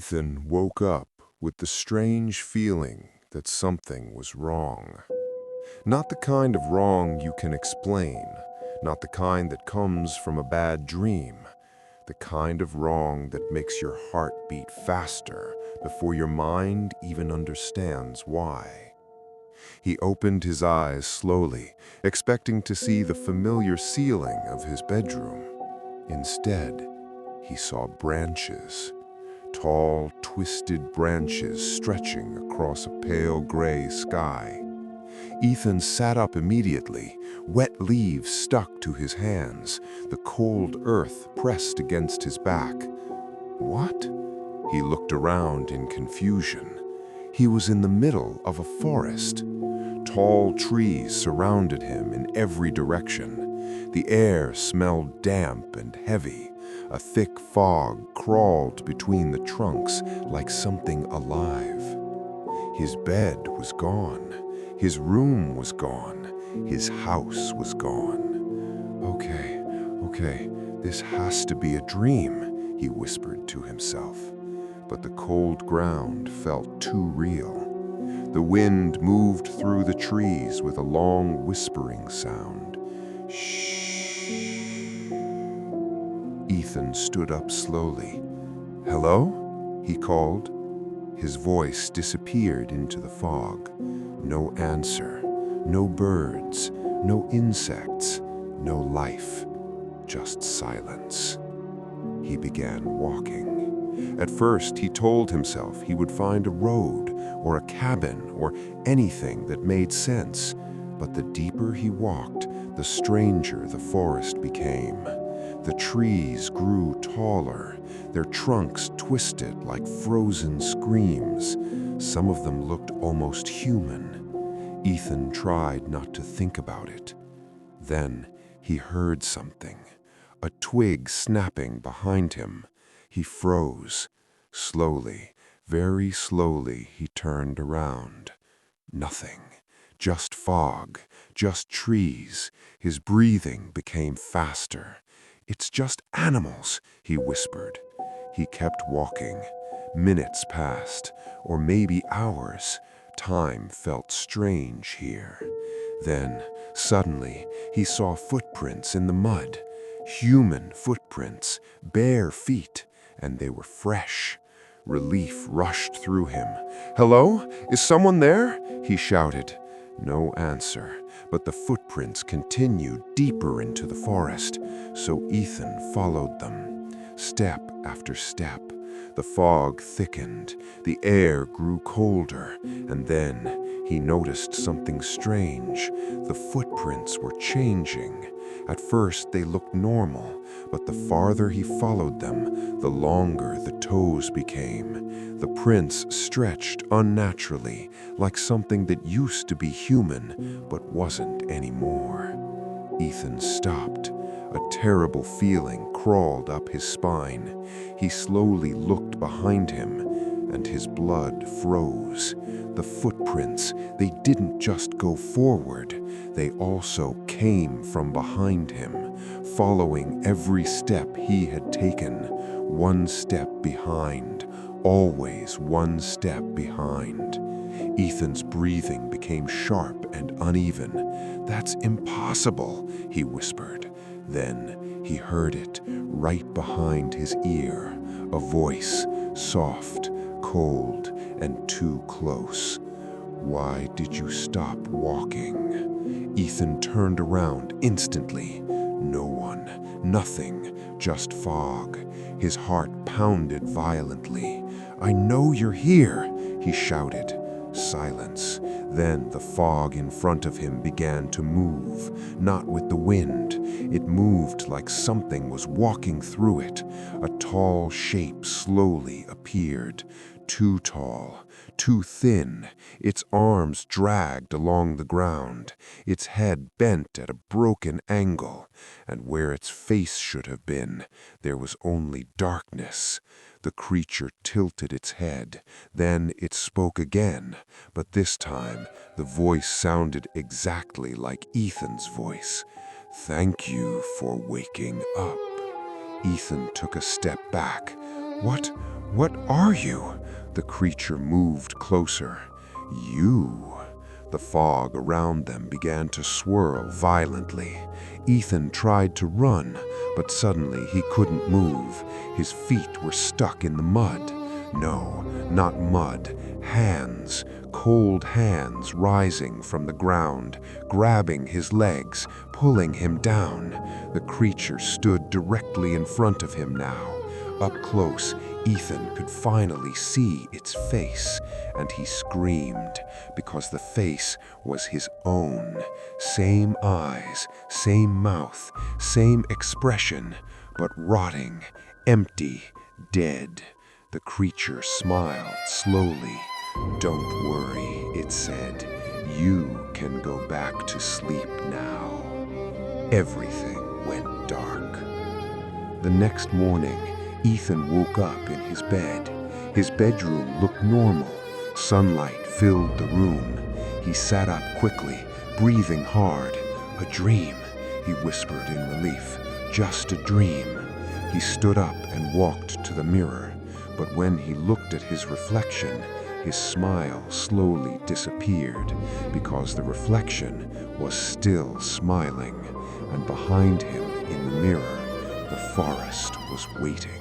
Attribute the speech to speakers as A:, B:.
A: Ethan woke up with the strange feeling that something was wrong. Not the kind of wrong you can explain, not the kind that comes from a bad dream, the kind of wrong that makes your heart beat faster before your mind even understands why. He opened his eyes slowly, expecting to see the familiar ceiling of his bedroom. Instead, he saw branches. Tall, twisted branches stretching across a pale gray sky. Ethan sat up immediately, wet leaves stuck to his hands, the cold earth pressed against his back. What? He looked around in confusion. He was in the middle of a forest. Tall trees surrounded him in every direction. The air smelled damp and heavy. A thick fog crawled between the trunks like something alive. His bed was gone. His room was gone. His house was gone. Okay, this has to be a dream, he whispered to himself. But the cold ground felt too real. The wind moved through the trees with a long whispering sound. Shh. Ethan stood up slowly. "Hello?" he called. His voice disappeared into the fog. No answer, no birds, no insects, no life, just silence. He began walking. At first, he told himself he would find a road or a cabin or anything that made sense. But the deeper he walked, the stranger the forest became. The trees grew taller, their trunks twisted like frozen screams. Some of them looked almost human. Ethan tried not to think about it. Then he heard something, a twig snapping behind him. He froze. Slowly, very slowly, he turned around. Nothing. Just fog, just trees. His breathing became faster. "It's just animals," he whispered. He kept walking. Minutes passed, or maybe hours. Time felt strange here. Then, suddenly, he saw footprints in the mud. Human footprints, bare feet, and they were fresh. Relief rushed through him. "Hello? Is someone there?" he shouted. No answer, but the footprints continued deeper into the forest, so Ethan followed them. Step after step, the fog thickened, the air grew colder, and then he noticed something strange. The footprints were changing. At first they looked normal, but the farther he followed them, the longer the toes became. The prints stretched unnaturally, like something that used to be human, but wasn't anymore. Ethan stopped. A terrible feeling crawled up his spine. He slowly looked behind him, and his blood froze. The footprints, they didn't just go forward, they also came from behind him, following every step he had taken. One step behind, always one step behind. Ethan's breathing became sharp and uneven. "That's impossible," he whispered. Then he heard it, right behind his ear, a voice, soft, cold, and too close. "Why did you stop walking?" Ethan turned around instantly. No one, nothing, just fog. His heart pounded violently. "I know you're here," he shouted. Silence. Then the fog in front of him began to move, not with the wind. It moved like something was walking through it. A tall shape slowly appeared. Too tall, too thin. Its arms dragged along the ground. Its head bent at a broken angle. And where its face should have been, there was only darkness. The creature tilted its head. Then it spoke again, but this time the voice sounded exactly like Ethan's voice. "Thank you for waking up." Ethan took a step back. What are you?" The creature moved closer. "You." The fog around them began to swirl violently. Ethan tried to run, but suddenly he couldn't move. His feet were stuck in the mud. No, not mud. Hands, cold hands rising from the ground, grabbing his legs, pulling him down. The creature stood directly in front of him now. Up close, Ethan could finally see its face, and he screamed because the face was his own. Same eyes, same mouth, same expression, but rotting, empty, dead. The creature smiled slowly. "Don't worry," it said. "You can go back to sleep now." Everything went dark. The next morning, Ethan woke up in his bed. His bedroom looked normal. Sunlight filled the room. He sat up quickly, breathing hard. "A dream," he whispered in relief. "Just a dream." He stood up and walked to the mirror. But when he looked at his reflection, his smile slowly disappeared because the reflection was still smiling, and behind him in the mirror, the forest was waiting.